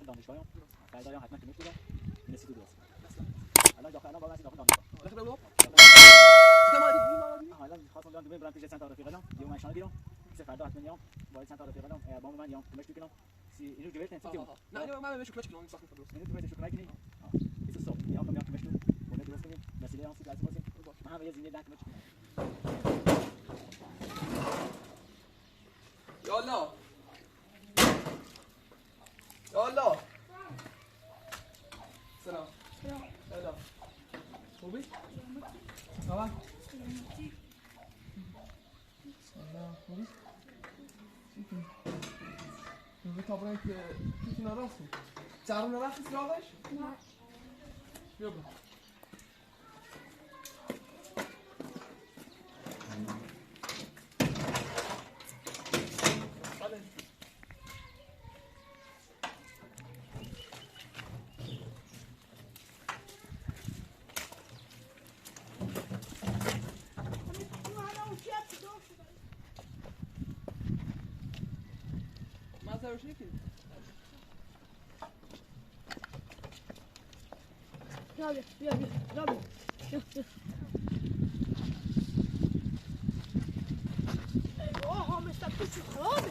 داخل دانشگاهم فردا حتما که میتونم این سیدو درست الان داخل دانشگاه داخل دانشگاه الان خواستم بیام دوباره برم پیش چند تا رفیقام یه ماشین گیرم فردا حتما میام با چند تا رفیقام با من میام کمک میکنم سی اینو گرفت انتظار نه من بهش کمک کنم ساخت درست اینو تو کمک کنی ایسو صبح میام کمک کنم اون درست کنیم مسئله اون سیاسی واسه ما هم یه زمینه داد کمک یالا یالا سلام سلام خوبی؟ سلام سلام خوبی؟ چی کنی؟ به تابرایی که تو نراست بود چهارم نرخی سراغش؟ نه بیا با روشنی کنید بیا آها مثل پیچی خرابه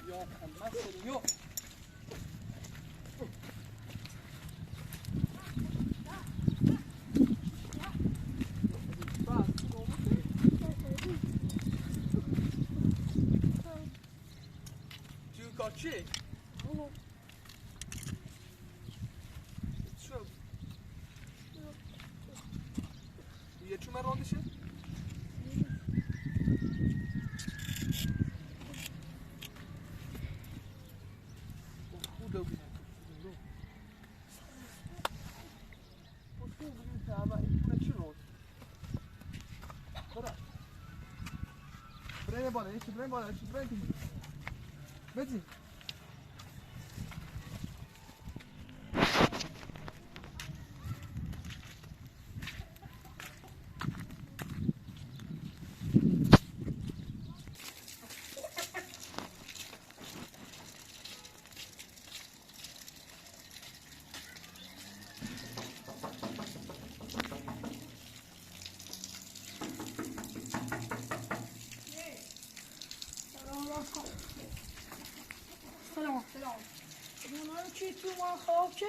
یا محمد یا چی؟ شو یه چون من راندشه؟ خوده بینه چی رو؟ برای بالا یکی برای بالا یکی برای کنی بدی سلام من چی تو ما خواب چه؟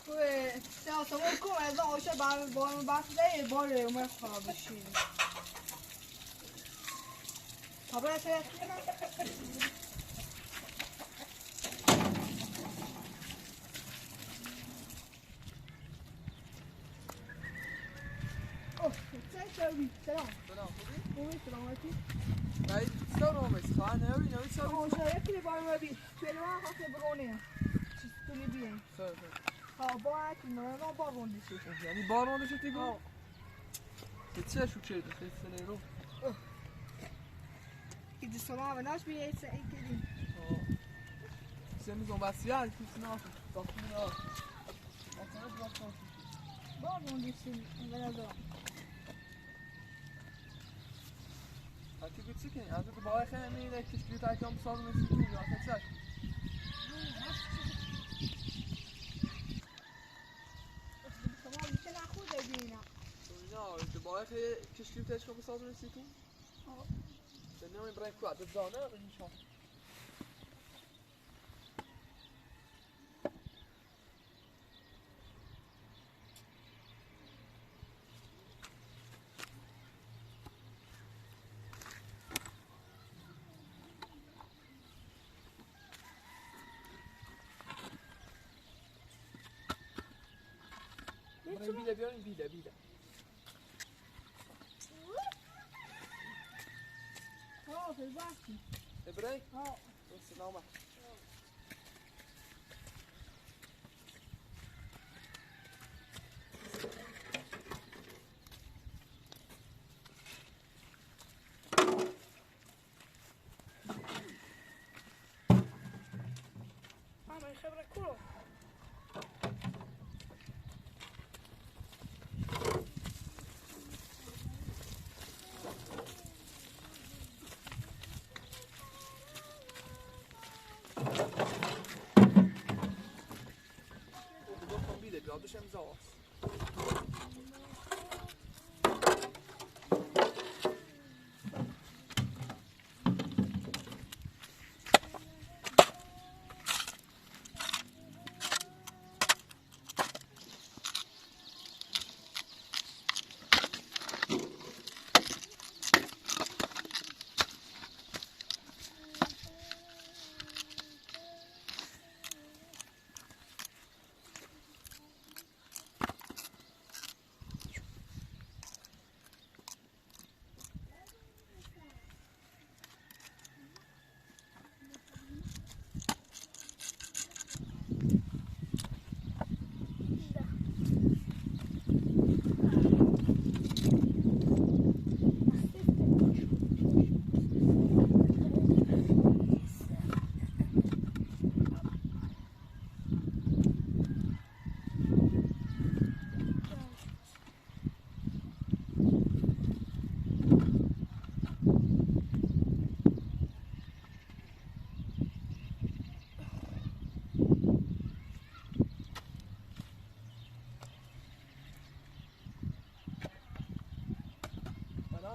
توی سیاسة بکن از آشه بارم بسته باره اومد خواب بشین خبره چه؟ سلام خوبی؟ سلامتی؟ باید سلام است خواهن هاوی نوی سلام آشه یکی بارم بی توی من خواست برونه چیز کنی بیایی با اکی من بارون دیشی یعنی بارون دیشی تیگو؟ چه شو چه خیلی سنه رو ایدی سلام ناش بیایی سه ای کدی سنه زن بسیار کسی ناشد داخل ناشد بارون دیشی بردارم حتی گوچی کنی از تو باید خیلی میره کشکری تاکم ساز میسی تو یا خیلی تو باید خیلی کشکری تاکم ساز میسی تو نمی برای کوه دزانه اینشان بیاریم بیده في الباكي ابراهيم سلامة ما يخبرك كله خودش امضاست.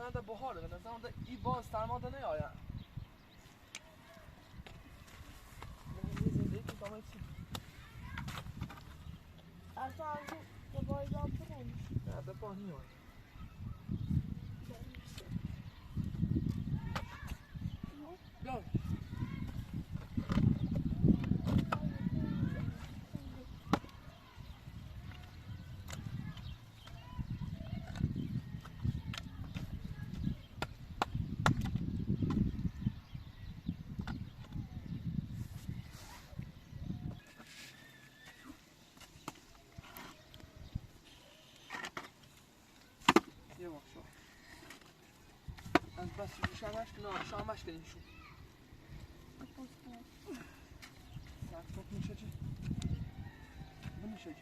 ده بهاره به نظرم ده ای باز سرما ده نیاید اصلا ده باید هم برم نه ده با نیاید بیا بس شامش کنیم شو ساعت میشه چی؟ نمیشه چی؟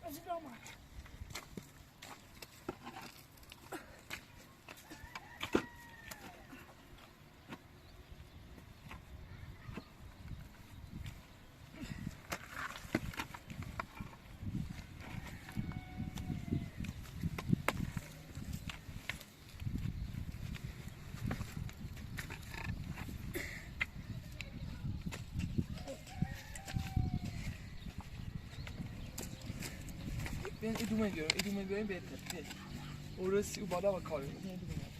از این آمد بیاین ادامه بیاریم بهتر بیاین ورسی و بالا و کاری بیاین ادامه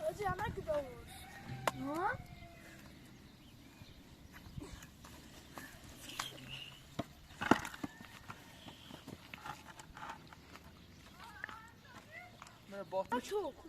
از این همه که دارم ها؟ باطل Çok.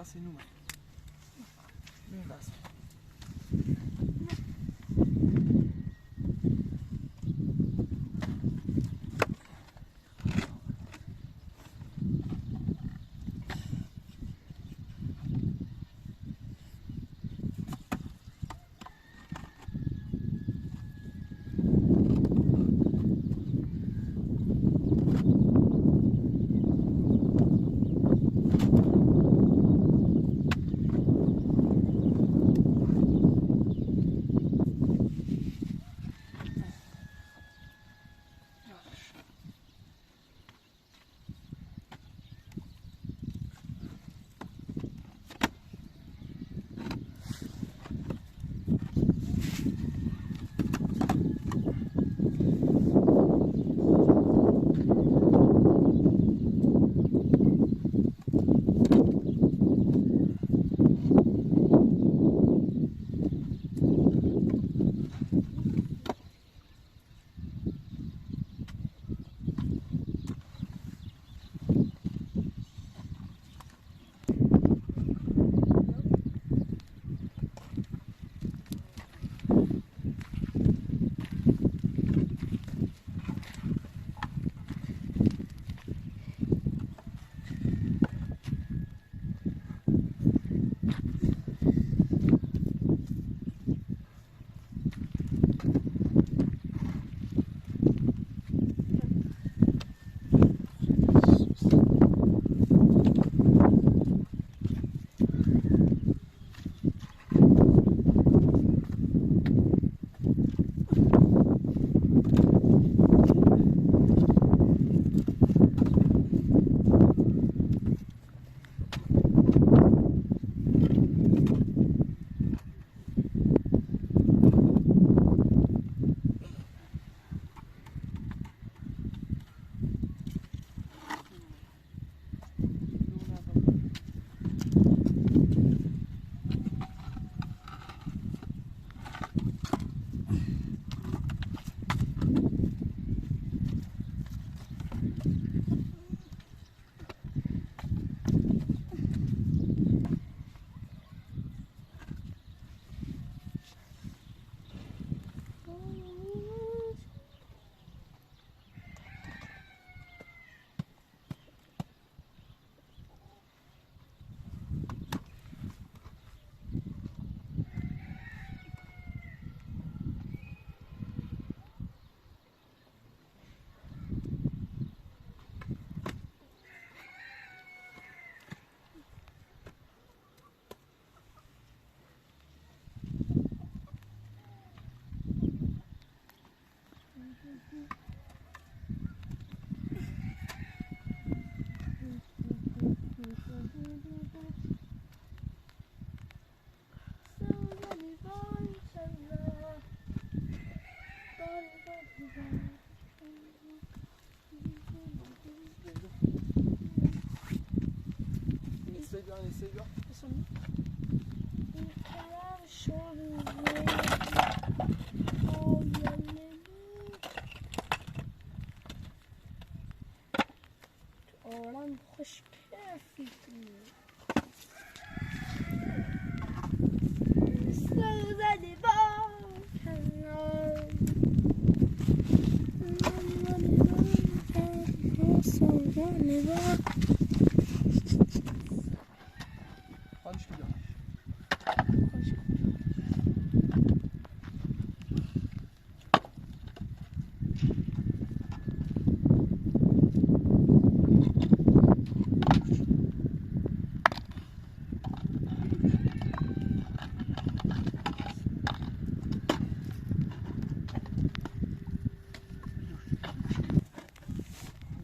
Das in Nummer. Nee, das. essaie de voir. Oran hoş keyifli. Sözleri Hadi çıkıyor.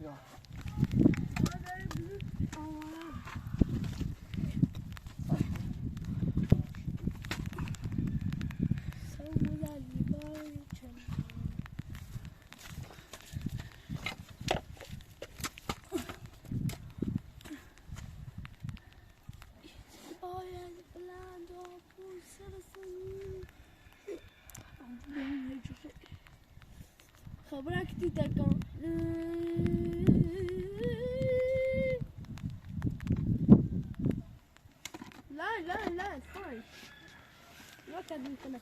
Ja. خبرك تتكلم لا فاين ما كان ممكن لا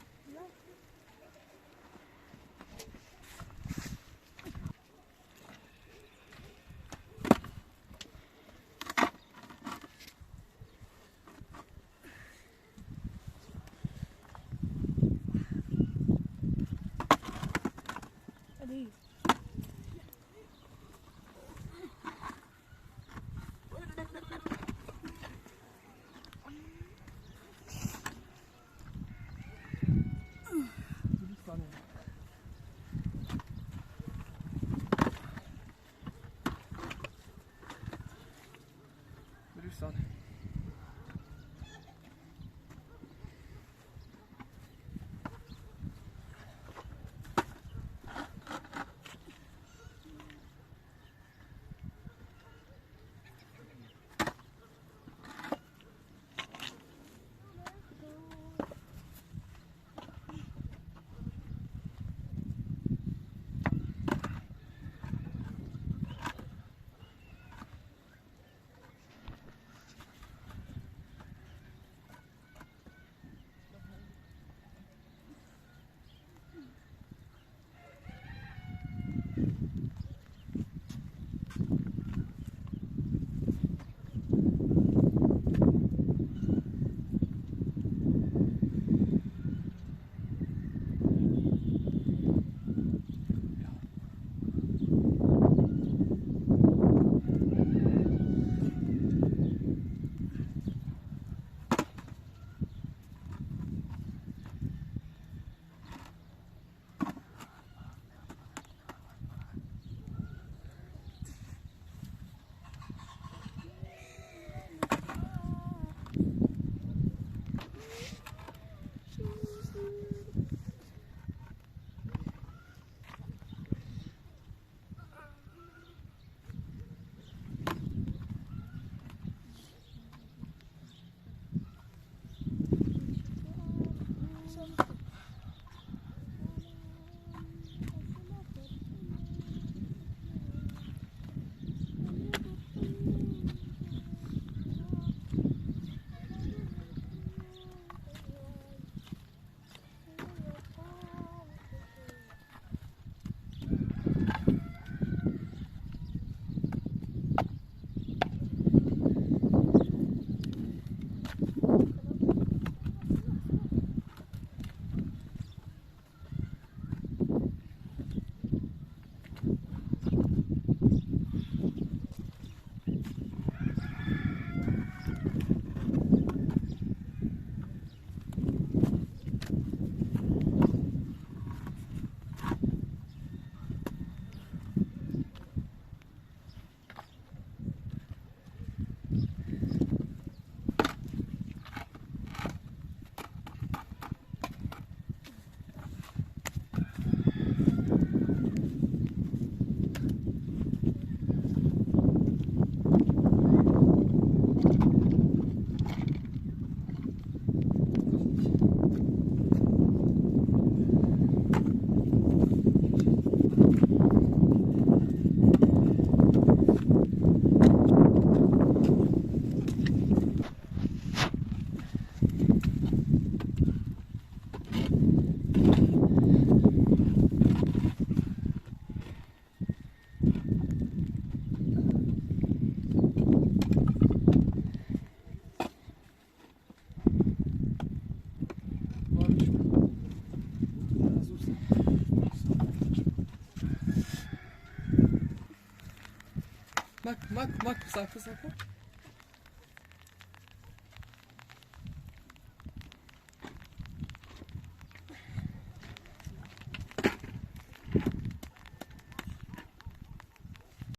ماك صافي